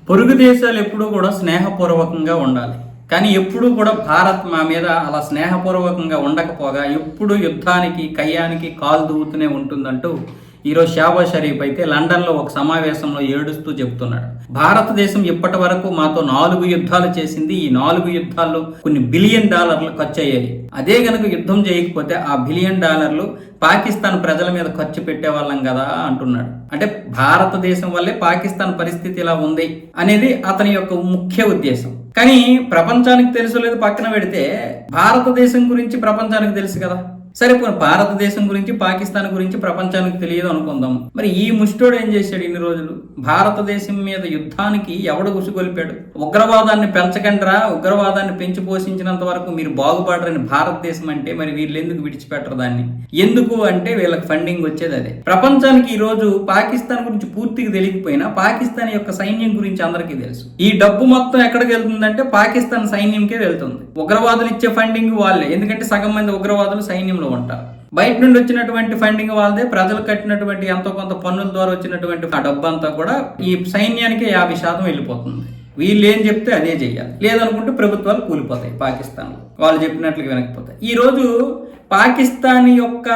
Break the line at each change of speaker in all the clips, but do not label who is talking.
పొరుగు దేశాలు ఎప్పుడూ కూడా స్నేహపూర్వకంగా ఉండాలి. కానీ ఎప్పుడూ కూడా భారత్ మా మీద అలా స్నేహపూర్వకంగా ఉండకపోగా ఎప్పుడు యుద్ధానికి కయ్యానికి కాలు దూవుతూనే ఉంటుందంటూ ఈరోజు షాబాజ్ షరీఫ్ అయితే లండన్లో ఒక సమావేశంలో ఏడుస్తూ చెబుతున్నాడు. భారతదేశం ఇప్పటి వరకు మాతో 4 యుద్ధాలు చేసింది. ఈ 4 యుద్ధాల్లో కొన్ని బిలియన్ డాలర్లు ఖర్చు అయ్యాయి. అదే గనుక యుద్ధం చేయకపోతే ఆ బిలియన్ డాలర్లు పాకిస్తాన్ ప్రజల మీద ఖర్చు పెట్టేవాళ్ళం కదా అంటున్నాడు. అంటే భారతదేశం వల్లే పాకిస్తాన్ పరిస్థితి ఇలా ఉంది అనేది అతని యొక్క ముఖ్య ఉద్దేశం. కానీ ప్రపంచానికి తెలుసు లేదు పక్కన పెడితే భారతదేశం గురించి ప్రపంచానికి తెలుసు కదా. సరే, భారతదేశం గురించి పాకిస్తాన్ గురించి ప్రపంచానికి తెలియదు అనుకుందాం. మరి ఈ ముష్టోడు ఏం చేశాడు ఇన్ని రోజులు? భారతదేశం మీద యుద్ధానికి ఎవడు ఉసుగొలిపాడు? ఉగ్రవాదాన్ని పెంచకండిరా, ఉగ్రవాదాన్ని పెంచి పోషించినంత వరకు మీరు బాగుపడరని భారతదేశం అంటే మరి వీళ్ళు ఎందుకు విడిచిపెట్టరు దాన్ని? ఎందుకు అంటే వీళ్ళకి ఫండింగ్ వచ్చేది అదే. ప్రపంచానికి ఈ రోజు పాకిస్తాన్ గురించి పూర్తిగా తెలియకపోయినా పాకిస్తాన్ యొక్క సైన్యం గురించి అందరికీ తెలుసు. ఈ డబ్బు మొత్తం ఎక్కడికి వెళ్తుందంటే పాకిస్తాన్ సైన్యంకే వెళ్తుంది. ఉగ్రవాదులు ఇచ్చే ఫండింగ్ వాళ్ళే, ఎందుకంటే సగం మంది ఉగ్రవాదులు సైన్యంలో ఉంటారు. బయట నుండి వచ్చినటువంటి ఫండింగ్ వాళ్ళదే, ప్రజలు కట్టినటువంటి ఎంతో కొంత పన్నుల ద్వారా వచ్చినటువంటి ఆ డబ్బు అంతా కూడా ఈ సైన్యానికి 50% వెళ్ళిపోతుంది. వీళ్ళు ఏం చెప్తే అదే చెయ్యాలి, లేదనుకుంటే ప్రభుత్వాలు కూలిపోతాయి. పాకిస్తాన్లో వాళ్ళు చెప్పినట్లుగా వినకపోతాయి. ఈ రోజు పాకిస్తాన్ యొక్క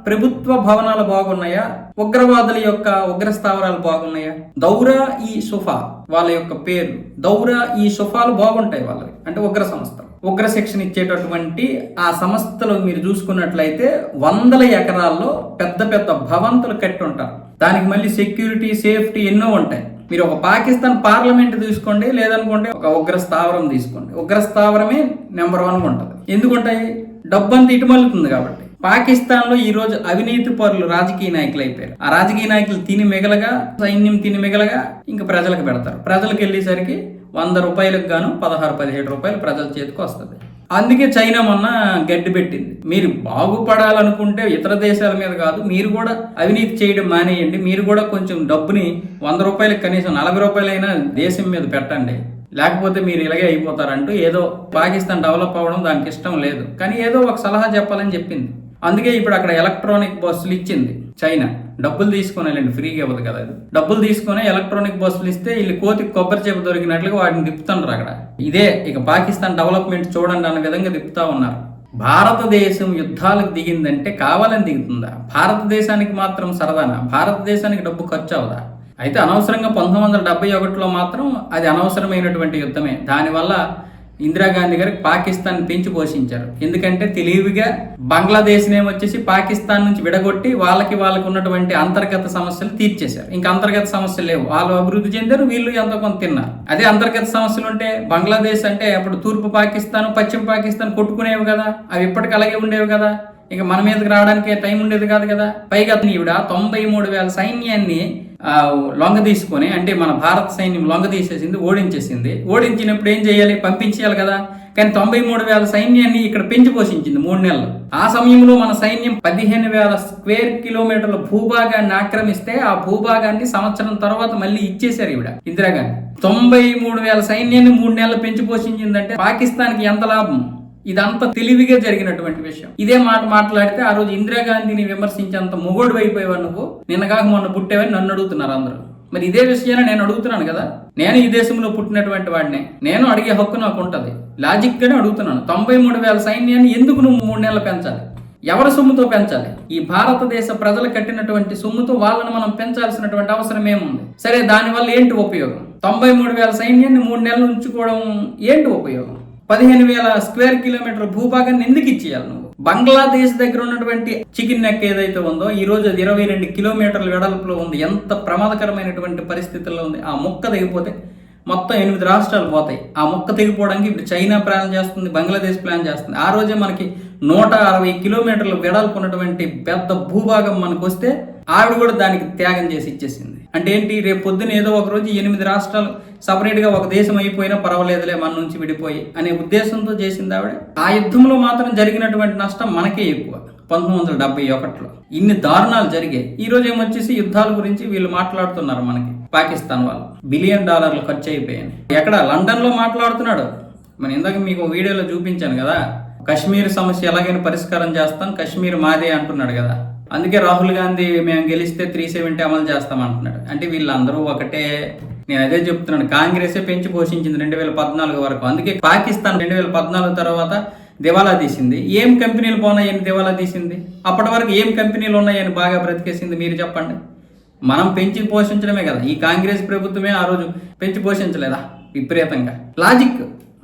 ప్రభుత్వ భవనాలు బాగున్నాయా, ఉగ్రవాదుల యొక్క ఉగ్ర స్థావరాలు బాగున్నాయా? దౌరా ఈ సుఫా వాళ్ళ యొక్క పేరు, దౌరా ఈ సుఫాలు బాగుంటాయి వాళ్ళవి. అంటే ఉగ్ర సంస్థ, ఉగ్ర శిక్షణ ఇచ్చేటటువంటి ఆ సంస్థలు మీరు చూసుకున్నట్లయితే 100 ఎకరాల్లో పెద్ద పెద్ద భవంతులు కట్టి ఉంటారు. దానికి మళ్ళీ సెక్యూరిటీ, సేఫ్టీ ఎన్నో ఉంటాయి. మీరు ఒక పాకిస్తాన్ పార్లమెంట్ తీసుకోండి, లేదనుకుంటే ఒక ఉగ్ర స్థావరం తీసుకోండి. ఉగ్ర స్థావరమే నెంబర్ 1 ఉంటుంది. ఎందుకుంటాయి? డబ్బంతా ఇటుమలుతుంది కాబట్టి. పాకిస్తాన్ లో ఈ రోజు అవినీతి పరులు రాజకీయ నాయకులు అయిపోయారు. ఆ రాజకీయ నాయకులు తిని మిగలగా, సైన్యం తిని మిగలగా ఇంకా ప్రజలకు పెడతారు. ప్రజలకు వెళ్ళేసరికి 100 రూపాయలకు గాను 16-17 రూపాయలు ప్రజల చేతికి వస్తుంది. అందుకే చైనా మొన్న గడ్డి పెట్టింది. మీరు బాగుపడాలనుకుంటే ఇతర దేశాల మీద కాదు, మీరు కూడా అవినీతి చేయడం మానేయండి. మీరు కూడా కొంచెం డబ్బుని 100 రూపాయలకు కనీసం 40 రూపాయలైనా దేశం మీద పెట్టండి, లేకపోతే మీరు ఇలాగే అయిపోతారంటూ ఏదో పాకిస్తాన్ డెవలప్ అవ్వడం దానికి ఇష్టం లేదు. కానీ ఏదో ఒక సలహా చెప్పాలని చెప్పింది. అందుకే ఇప్పుడు అక్కడ ఎలక్ట్రానిక్ బస్సులు ఇచ్చింది చైనా. డబ్బులు తీసుకుని వెళ్ళండి, ఫ్రీగా ఇవ్వదు కదా. డబ్బులు తీసుకుని ఎలక్ట్రానిక్ బస్సులు ఇస్తే వీళ్ళు కోతికి కొబ్బరి చేప దొరికినట్లుగా వాటిని తిప్పుతున్నారు అక్కడ. ఇదే ఇక పాకిస్తాన్ డెవలప్మెంట్ చూడండి అన్న విధంగా తిప్పుతా ఉన్నారు. భారతదేశం యుద్ధాలకు దిగిందంటే కావాలని దిగుతుందా? భారతదేశానికి మాత్రం సరదానా? భారతదేశానికి డబ్బు ఖర్చు అవదా? అయితే అనవసరంగా 1971లో మాత్రం అది అనవసరమైనటువంటి యుద్ధమే. దానివల్ల ఇందిరాగాంధీ గారికి పాకిస్తాన్ పెంచి పోషించారు. ఎందుకంటే తెలివిగా బంగ్లాదేశ్ వచ్చేసి పాకిస్తాన్ నుంచి విడగొట్టి వాళ్ళకి ఉన్నటువంటి అంతర్గత సమస్యలు తీర్చేశారు. ఇంకా అంతర్గత సమస్యలు లేవు. వాళ్ళు అభివృద్ధి చెందారు, వీళ్ళు ఎంతో కొంత తిన్నారు. అదే అంతర్గత సమస్యలు ఉంటే బంగ్లాదేశ్ అంటే అప్పుడు తూర్పు పాకిస్తాన్, పశ్చిమ పాకిస్తాన్ కొట్టుకునేవి కదా, అవి ఇప్పటికి అలాగే ఉండేవి కదా. ఇక మన మీదకి రావడానికి టైం ఉండేది కాదు కదా. పైగా ఈవిడ 93,000 సైన్యాన్ని లొంగ తీసుకొని, అంటే మన భారత సైన్యం లొంగ తీసేసింది, ఓడించేసింది. ఓడించినప్పుడు ఏం చేయాలి? పంపించేయాలి కదా. కానీ 93,000 సైన్యాన్ని ఇక్కడ పెంచి పోషించింది 3 నెలలు. ఆ సమయంలో మన సైన్యం 15,000 స్క్వేర్ కిలోమీటర్ల భూభాగాన్ని ఆక్రమిస్తే ఆ భూభాగాన్ని సంవత్సరం తర్వాత మళ్ళీ ఇచ్చేశారు ఈవిడ ఇందిరాగాంధీ. 93,000 సైన్యాన్ని 3 నెలలు పెంచి పోషించిందంటే పాకిస్తాన్కి ఎంత లాభం? ఇదంతా తెలివిగా జరిగినటువంటి విషయం. ఇదే మాట మాట్లాడితే ఆ రోజు ఇందిరాగాంధీని విమర్శించేంత మొగోడు అయిపోయేవా నువ్వు? నిన్నగాక మొన్న పుట్టేవని నన్ను అడుగుతున్నారు అందరూ. మరి ఇదే విషయాన్ని నేను అడుగుతున్నాను కదా. నేను ఈ దేశంలో పుట్టినటువంటి వాడిని, నేను అడిగే హక్కు నాకు ఉంటుంది. లాజిక్ గానే అడుగుతున్నాను. 93,000 సైన్యాన్ని ఎందుకు నువ్వు 3 నెలలు పెంచాలి? ఎవరి సొమ్ముతో పెంచాలి? ఈ భారతదేశ ప్రజలు కట్టినటువంటి సొమ్ముతో వాళ్ళని మనం పెంచాల్సినటువంటి అవసరం ఏముంది? సరే, దానివల్ల ఏంటి ఉపయోగం? 93,000 సైన్యాన్ని 3 నెలలు ఉంచుకోవడం ఏంటి ఉపయోగం? 15,000 స్క్వేర్ కిలోమీటర్ భూభాగాన్ని ఎందుకు ఇచ్చేయాలి నువ్వు? బంగ్లాదేశ్ దగ్గర ఉన్నటువంటి చికెన్ నెక్ ఏదైతే ఉందో ఈ రోజు అది 22 కిలోమీటర్ల వెడల్పులో ఉంది. ఎంత ప్రమాదకరమైనటువంటి పరిస్థితుల్లో ఉంది. ఆ మొక్క తెగిపోతే మొత్తం 8 రాష్ట్రాలు పోతాయి. ఆ మొక్క తెగిపోవడానికి ఇప్పుడు చైనా ప్లాన్ చేస్తుంది, బంగ్లాదేశ్ ప్లాన్ చేస్తుంది. ఆ రోజే మనకి 160 కిలోమీటర్ల వెడల్పు ఉన్నటువంటి పెద్ద భూభాగం మనకు వస్తే ఆవిడ కూడా దానికి త్యాగం చేసి ఇచ్చేసింది. అంటే ఏంటి? రేపు పొద్దున ఏదో ఒక రోజు 8 రాష్ట్రాలు సపరేట్గా ఒక దేశం అయిపోయినా పర్వాలేదులే మన నుంచి విడిపోయి అనే ఉద్దేశంతో చేసింది ఆవిడ. ఆ యుద్ధంలో మాత్రం జరిగినటువంటి నష్టం మనకే ఎక్కువ. 1971లో ఇన్ని దారుణాలు జరిగాయి. ఈ రోజు ఏమొచ్చేసి యుద్ధాల గురించి వీళ్ళు మాట్లాడుతున్నారు. మనకి పాకిస్తాన్ వాళ్ళు బిలియన్ డాలర్లు ఖర్చు అయిపోయాయి. ఎక్కడ? లండన్ లో మాట్లాడుతున్నాడు. మన ఇందాక మీకు వీడియోలో చూపించాను కదా, కశ్మీర్ సమస్య ఎలాగైనా పరిష్కారం చేస్తాం, కశ్మీర్ మాదే అంటున్నాడు కదా. అందుకే రాహుల్ గాంధీ మేము గెలిస్తే 370 అమలు చేస్తాం అంటున్నాడు. అంటే వీళ్ళందరూ ఒకటే నేను అదే చెప్తున్నాను, కాంగ్రెసే పెంచి పోషించింది 2014 వరకు. అందుకే పాకిస్తాన్ 2014 తర్వాత దివాలా తీసింది. ఏం కంపెనీలు పోనాయని దివాలా తీసింది? అప్పటి వరకు ఏం కంపెనీలు ఉన్నాయని బాగా బ్రతికేసింది? మీరు చెప్పండి. మనం పెంచి పోషించడమే కదా. ఈ కాంగ్రెస్ ప్రభుత్వమే ఆ రోజు పెంచి పోషించలేదా విపరీతంగా? లాజిక్